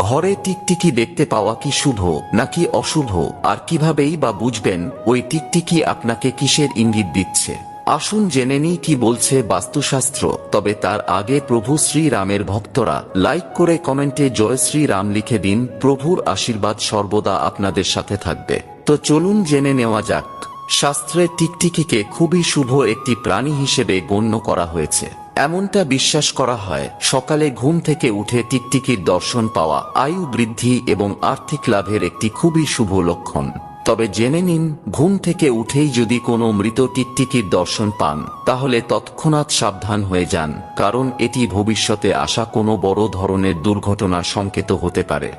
ঘরে টিকটিকি দেখতে পাওয়া কি শুভ নাকি অশুভ, আর কিভাবেই বা বুঝবেন ওই টিকটিকি আপনাকে কিসের ইঙ্গিত দিচ্ছে? আসুন জেনে নিই কি বলছে বাস্তুশাস্ত্র। তবে তার আগে প্রভু শ্রীরামের ভক্তরা লাইক করে কমেন্টে জয় শ্রীরাম লিখে দিন। প্রভুর আশীর্বাদ সর্বদা আপনাদের সাথে থাকবে। তো চলুন জেনে নেওয়া যাক। শাস্ত্রে টিকটিকিকে খুবই শুভ একটি প্রাণী হিসেবে গণ্য করা হয়েছে। এমনটা বিশ্বাস করা হয় সকালে ঘুম থেকে উঠে টিকটিকির দর্শন পাওয়া আয়ু বৃদ্ধি এবং আর্থিক লাভের একটি খুবই শুভ লক্ষণ। তবে জেনে নিন, ঘুম থেকে উঠেই যদি কোনো মৃত টিকটিকির দর্শন পান তাহলে তৎক্ষণাৎ সাবধান হয়ে যান, কারণ এটি ভবিষ্যতে আসা কোনো বড় ধরনের দুর্ঘটনার সংকেত হতে পারে।